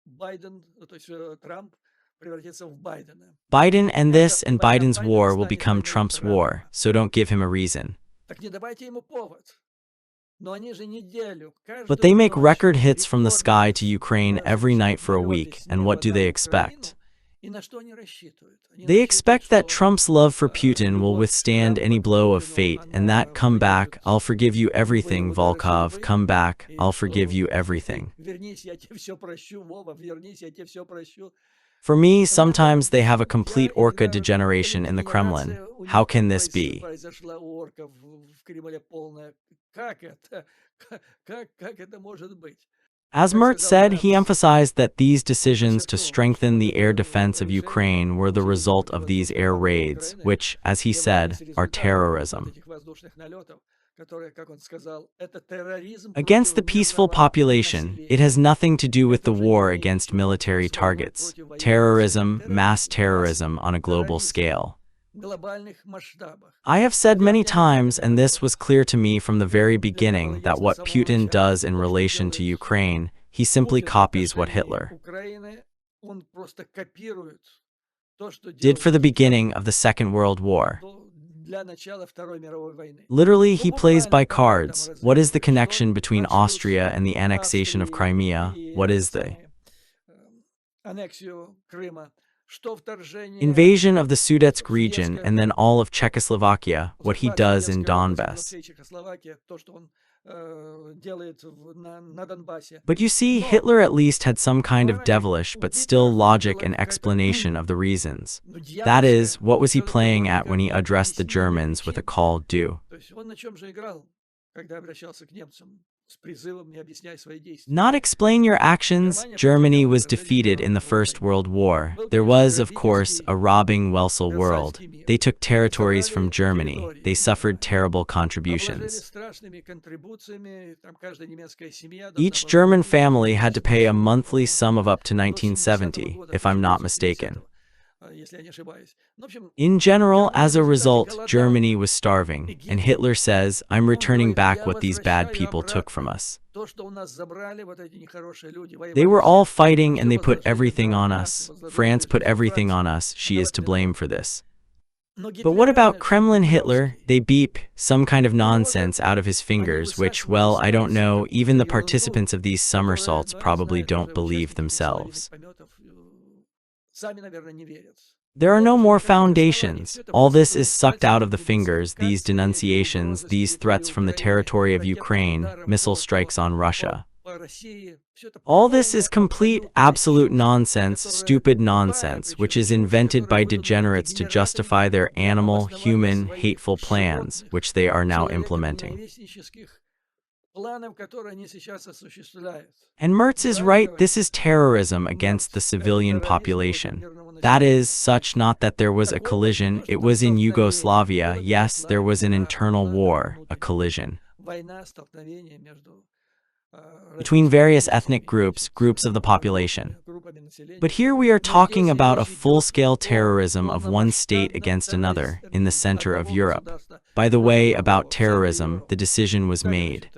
Байден, то есть Трамп превратится в Байдена. Biden and this and Biden's war will become Trump's war, so don't give him a reason. Так не давайте ему повод. Но они же неделю, But they make каждую record ночь hits from the рекордно sky to Ukraine every night for a week, and what do they expect? They expect that Trump's love for Putin will withstand any blow of fate, and that come back, I'll forgive you everything, Volkov, come back, I'll forgive you everything. For me, sometimes they have a complete orca degeneration in the Kremlin. How can this be? As Mertz said, he emphasized that these decisions to strengthen the air defense of Ukraine were the result of these air raids, which, as he said, are terrorism against the peaceful population. It has nothing to do with the war against military targets. Terrorism, mass terrorism on a global scale. I have said many times, and this was clear to me from the very beginning, that what Putin does in relation to Ukraine, he simply copies what Hitler did for the beginning of the Second World War. Literally, he plays by cards. What is the connection between Austria and the annexation of Crimea? What is the invasion of the Sudetsk region and then all of Czechoslovakia, what he does in Donbass? But you see, Hitler at least had some kind of devilish but still logic and explanation of the reasons. That is, what was he playing at when he addressed the Germans with a call due? Not explain your actions. Germany was defeated in the First World War. There was, of course, a robbing Welsel world. They took territories from Germany. They suffered terrible contributions. Each German family had to pay a monthly sum of up to 1970, if I'm not mistaken. In general, as a result, Germany was starving, and Hitler says, I'm returning back what these bad people took from us. They were all fighting and they put everything on us. France put everything on us. She is to blame for this. But what about Kremlin Hitler? They beep some kind of nonsense out of his fingers, which, well, I don't know, even the participants of these somersaults probably don't believe themselves. There are no more foundations. All this is sucked out of the fingers, these denunciations, these threats from the territory of Ukraine, missile strikes on Russia. All this is complete, absolute nonsense, stupid nonsense, which is invented by degenerates to justify their animal, human, hateful plans, which they are now implementing. And Mertz is right, this is terrorism against the civilian population. That is, such not that there was a collision, it was in Yugoslavia, yes, there was an internal war, a collision between various ethnic groups of the population. But here we are talking about a full-scale terrorism of one state against another, in the center of Europe. By the way, about terrorism, the decision was made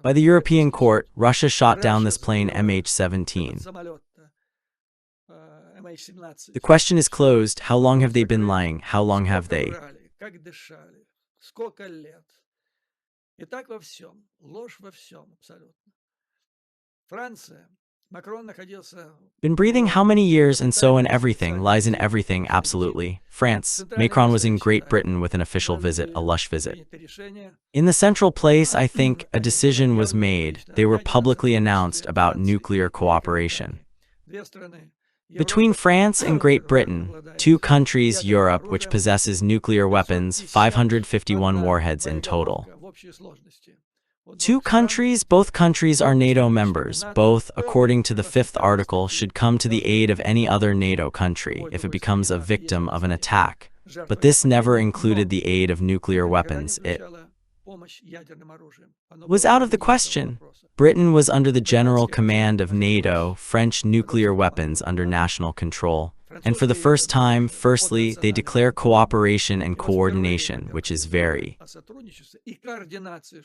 by the European Court. Russia shot down this plane MH17. The question is closed. How long have they been lying? How long have they been breathing how many years? And so in everything, lies in everything, absolutely. France. Macron was in Great Britain with an official visit, a lush visit. In the central place, I think, a decision was made. They were publicly announced about nuclear cooperation between France and Great Britain, two countries, Europe, which possesses nuclear weapons, 551 warheads in total. Two countries, both countries are NATO members. Both, according to the 5th article, should come to the aid of any other NATO country if it becomes a victim of an attack. But this never included the aid of nuclear weapons. It was out of the question. Britain was under the general command of NATO, French nuclear weapons under national control. And for the first time, firstly, they declare cooperation and coordination, which is very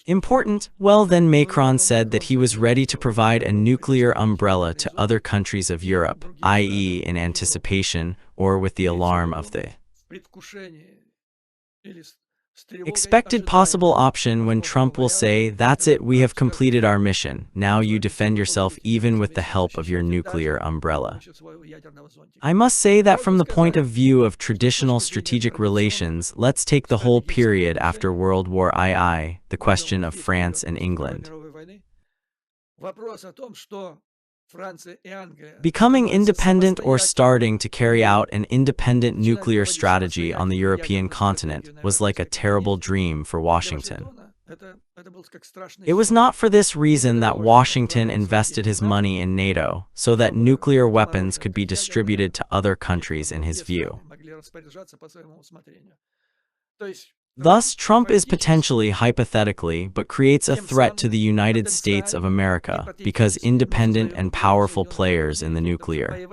important. Well, then Macron said that he was ready to provide a nuclear umbrella to other countries of Europe, i.e. in anticipation or with the alarm of the Expected possible option when Trump will say, "That's it, we have completed our mission. Now you defend yourself even with the help of your nuclear umbrella." I must say that from the point of view of traditional strategic relations, let's take the whole period after World War II, the question of France and England. Becoming independent or starting to carry out an independent nuclear strategy on the European continent was like a terrible dream for Washington. It was not for this reason that Washington invested his money in NATO, so that nuclear weapons could be distributed to other countries in his view. Thus, Trump is potentially, hypothetically, but creates a threat to the United States of America because independent and powerful players in the nuclear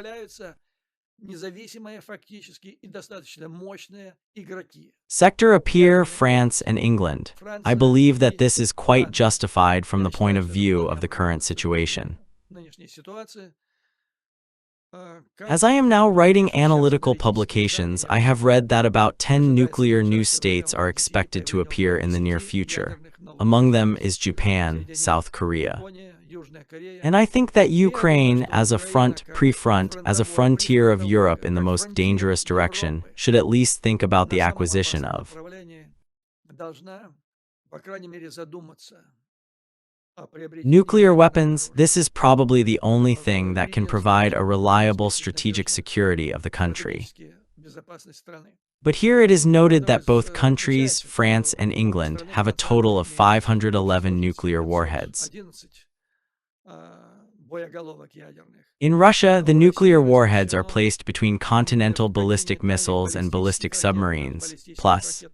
sector appear France and England. I believe that this is quite justified from the point of view of the current situation. As I am now writing analytical publications, I have read that about 10 nuclear new states are expected to appear in the near future. Among them is Japan, South Korea. And I think that Ukraine, as a pre-front, as a frontier of Europe in the most dangerous direction, should at least think about the acquisition of nuclear weapons. This is probably the only thing that can provide a reliable strategic security of the country. But here it is noted that both countries, France and England, have a total of 511 nuclear warheads. In Russia, the nuclear warheads are placed between continental ballistic missiles and ballistic submarines, plus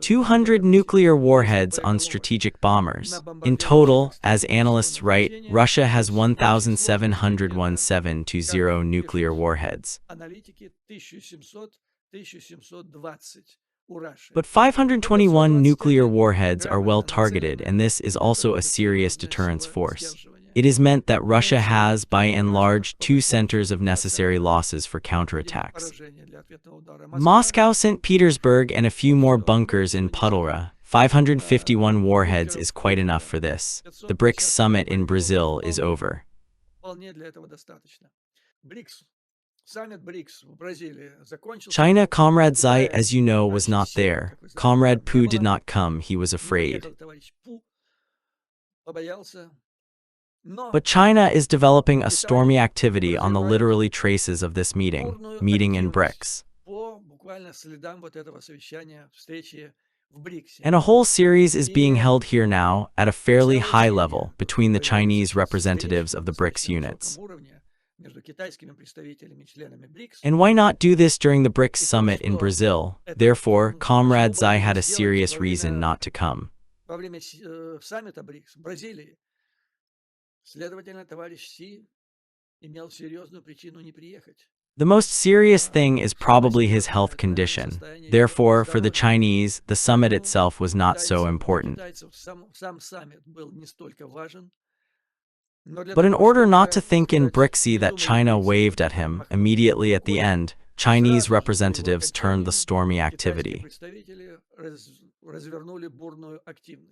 200 nuclear warheads on strategic bombers. In total, as analysts write, Russia has 1,717 nuclear warheads. But 521 nuclear warheads are well targeted, and this is also a serious deterrence force. It is meant that Russia has, by and large, 2 centers of necessary losses for counterattacks: Moscow, St. Petersburg, and a few more bunkers in Puala. 551 warheads is quite enough for this. The BRICS summit in Brazil is over. China, Comrade Xi, as you know, was not there. Comrade Pu did not come, he was afraid. But China is developing a stormy activity on the literally traces of this meeting in BRICS. And a whole series is being held here now, at a fairly high level, between the Chinese representatives of the BRICS units. And why not do this during the BRICS summit in Brazil? Therefore, Comrade Xi had a serious reason not to come. The most serious thing is probably his health condition. Therefore, for the Chinese, the summit itself was not so important. But in order not to think in BRICS that China waved at him, immediately at the end, Chinese representatives turned the stormy activity.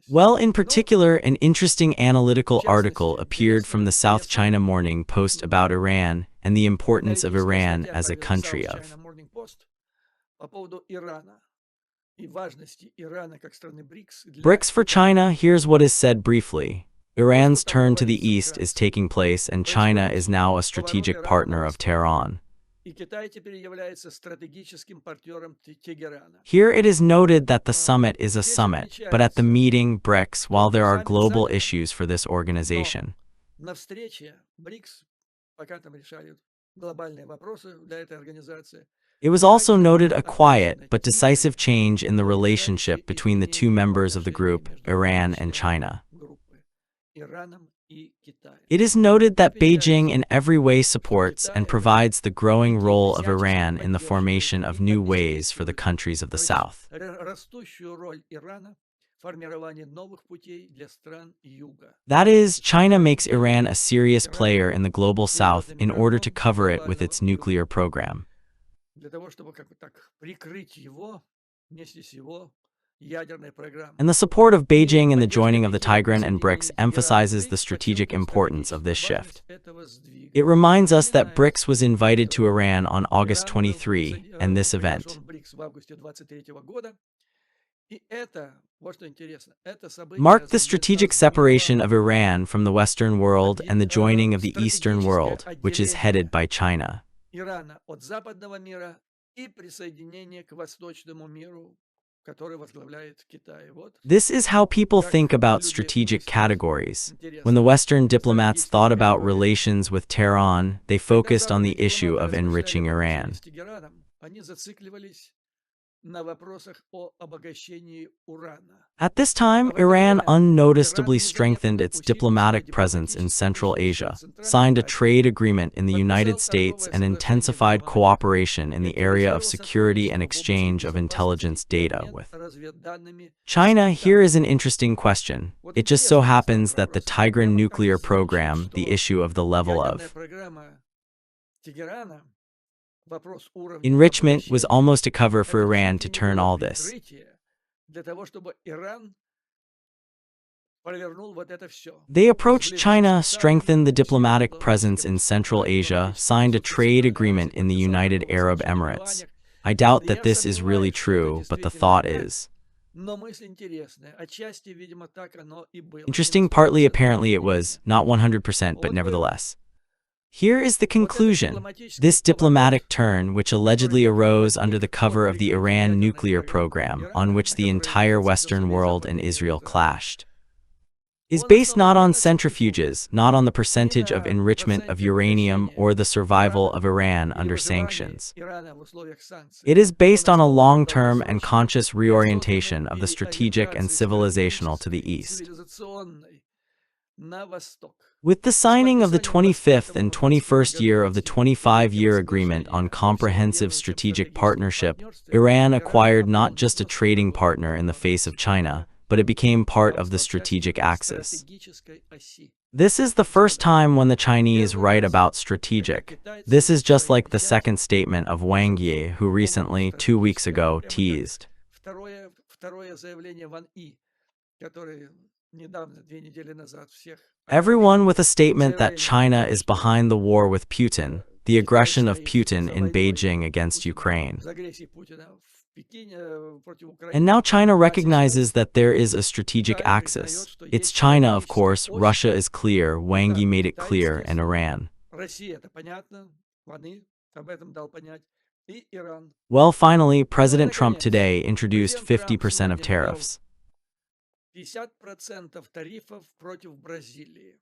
Well, in particular, an interesting analytical article appeared from the South China Morning Post about Iran and the importance of Iran as a country of BRICS for China. Here's what is said briefly. Iran's turn to the east is taking place, and China is now a strategic partner of Tehran. Here it is noted that the summit is a summit, but at the meeting BRICS, while there are global issues for this organization, it was also noted a quiet but decisive change in the relationship between the 2 members of the group, Iran and China. It is noted that Beijing in every way supports and provides the growing role of Iran in the formation of new ways for the countries of the South. формирование новых путей для стран Юга. That is, China makes Iran a serious player in the global south in order to cover it with its nuclear program. Для того, чтобы как бы так прикрыть его вместе с его ядерной программой. And the support of Beijing in the joining of the Tigran and BRICS emphasizes the strategic importance of this shift. It reminds us that BRICS was invited to Iran on August 23, and this event marked the strategic separation of Iran from the Western world and the joining of the Eastern world, which is headed by China. Ирана от западного мира и присоединение к восточному миру, который возглавляет Китай. This is how people think about strategic categories. When the Western diplomats thought about relations with Tehran, they focused on the issue of enriching Iran. Они зацикливались на вопросах о обогащении урана. At this time, Iran unnoticeably strengthened its diplomatic presence in Central Asia, signed a trade agreement in the United States, and intensified cooperation in the area of security and exchange of intelligence data with China. Here is an interesting question. It just so happens that the Tigran nuclear program, the issue of the level of enrichment, was almost a cover for Iran to turn all this. They approached China, strengthened the diplomatic presence in Central Asia, signed a trade agreement in the United Arab Emirates. I doubt that this is really true, but the thought is interesting. Partly apparently it was, not 100%, but nevertheless. Here is the conclusion. This diplomatic turn, which allegedly arose under the cover of the Iran nuclear program, on which the entire Western world and Israel clashed, is based not on centrifuges, not on the percentage of enrichment of uranium or the survival of Iran under sanctions. It is based on a long-term and conscious reorientation of the strategic and civilizational to the East. With the signing of the 25th and 21st year of the 25-year Agreement on Comprehensive Strategic Partnership, Iran acquired not just a trading partner in the face of China, but it became part of the strategic axis. This is the first time when the Chinese write about strategic. This is just like the second statement of Wang Yi, who recently, 2 weeks ago, teased. Everyone with a statement that China is behind the war with Putin, the aggression of Putin in Beijing against Ukraine. And now China recognizes that there is a strategic axis. It's China, of course, Russia is clear, Wang Yi made it clear, and Iran. Well, finally, President Trump today introduced 50% of tariffs. 50% тарифов против Бразилии.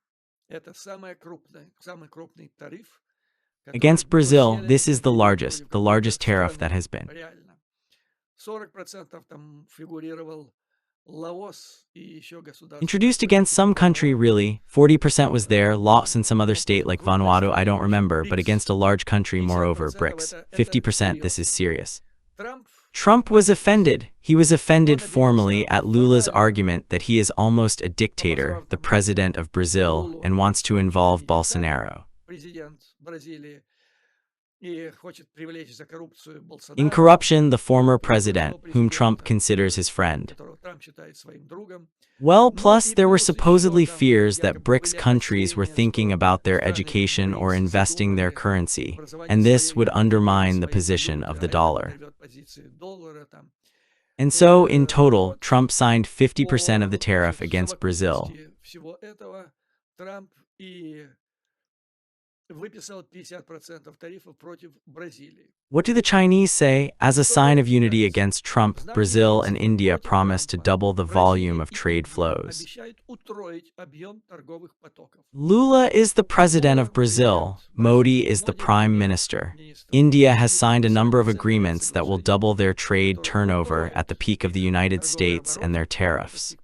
Это самый крупный тариф. Against Brazil, this is the largest tariff that has been. 40% там фигурировал Laos и еще государства. Introduced against some country, really. 40% was there, Laos and some other state like Vanuatu, I don't remember, but against a large country, moreover, BRICS. 50%, this is serious. Trump was offended. He was offended formally at Lula's argument that he is almost a dictator, the president of Brazil, and wants to involve Bolsonaro in corruption, the former president, whom Trump considers his friend. Well, plus there were supposedly fears that BRICS countries were thinking about their education or investing their currency, and this would undermine the position of the dollar. And so, in total, Trump signed 50% of the tariff against Brazil. What do the Chinese say? As a sign of unity against Trump, Brazil and India promise to double the volume of trade flows. Lula is the president of Brazil. Modi is the prime minister. India has signed a number of agreements that will double their trade turnover at the peak of the United States and their tariffs.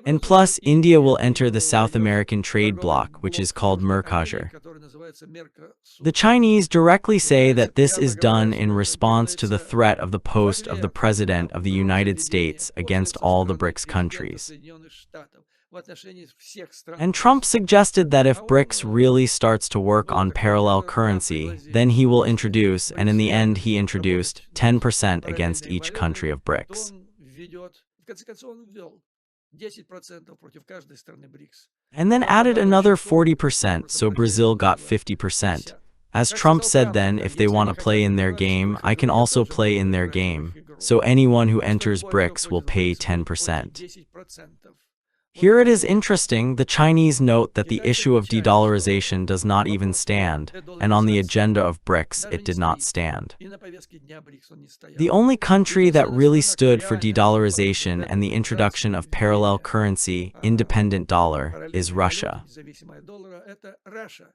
And plus, India will enter the South American trade bloc, which is called Mercosur. The Chinese directly say that this is done in response to the threat of the post of the President of the United States against all the BRICS countries. And Trump suggested that if BRICS really starts to work on parallel currency, then he will introduce, and in the end he introduced, 10% against each country of BRICS. And then added another 40%, so Brazil got 50%. As Trump said then, if they want to play in their game, I can also play in their game. So anyone who enters BRICS will pay 10%. Here it is interesting, the Chinese note that the issue of de-dollarization does not even stand, and on the agenda of BRICS it did not stand. The only country that really stood for de-dollarization and the introduction of parallel currency, independent dollar, is Russia.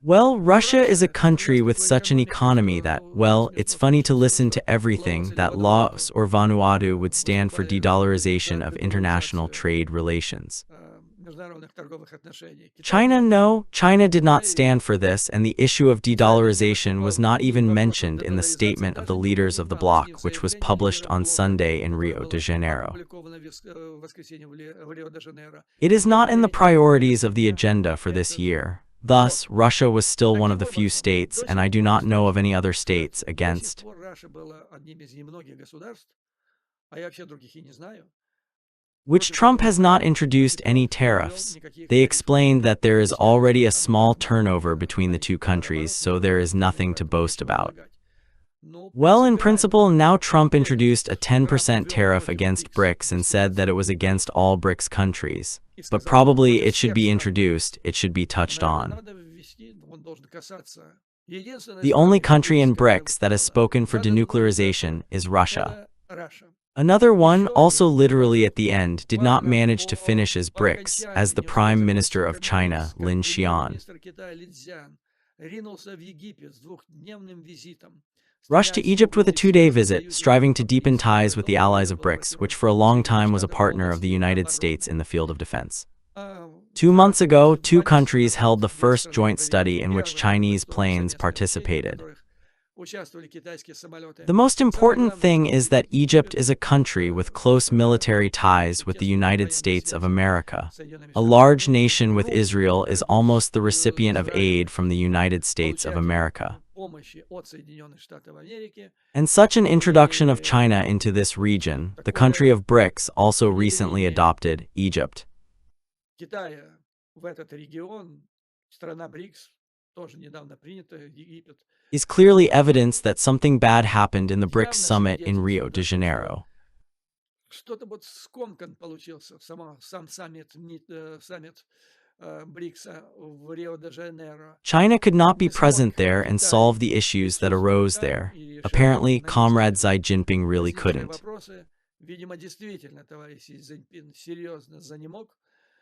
Well, Russia is a country with such an economy that, well, it's funny to listen to everything that Laos or Vanuatu would stand for de-dollarization of international trade relations. China did not stand for this, and the issue of de-dollarization was not even mentioned in the statement of the leaders of the bloc, which was published on Sunday in Rio de Janeiro. It is not in the priorities of the agenda for this year. Thus, Russia was still one of the few states, and I do not know of any other states against which Trump has not introduced any tariffs. They explained that there is already a small turnover between the two countries, so there is nothing to boast about. Well, in principle, now Trump introduced a 10% tariff against BRICS and said that it was against all BRICS countries. But probably it should be introduced, it should be touched on. The only country in BRICS that has spoken for denuclearization is Russia. Another one, also literally at the end, did not manage to finish as BRICS, as the Prime Minister of China, Lin Xian, rushed to Egypt with a 2-day visit, striving to deepen ties with the allies of BRICS, which for a long time was a partner of the United States in the field of defense. 2 months ago, two countries held the first joint study in which Chinese planes participated. The most important thing is that Egypt is a country with close military ties with the United States of America. A large nation with Israel is almost the recipient of aid from the United States of America. And such an introduction of China into this region, the country of BRICS also recently adopted Egypt. Is clearly evidence that something bad happened in the BRICS summit in Rio de Janeiro. China could not be present there and solve the issues that arose there. Apparently, Comrade Xi Jinping really couldn't.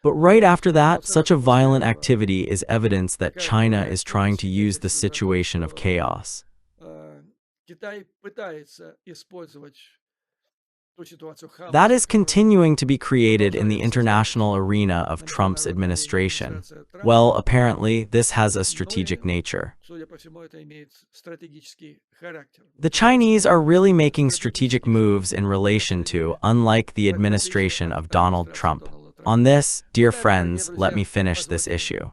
But right after that, such a violent activity is evidence that China is trying to use the situation of chaos. That is continuing to be created in the international arena of Trump's administration. Well, apparently, this has a strategic nature. The Chinese are really making strategic moves in relation to, unlike the administration of Donald Trump. On this, dear friends, let me finish this issue.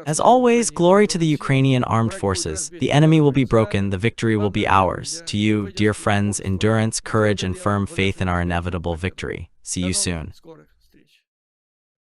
As always, glory to the Ukrainian armed forces. The enemy will be broken, the victory will be ours. To you, dear friends, endurance, courage, and firm faith in our inevitable victory. See you soon.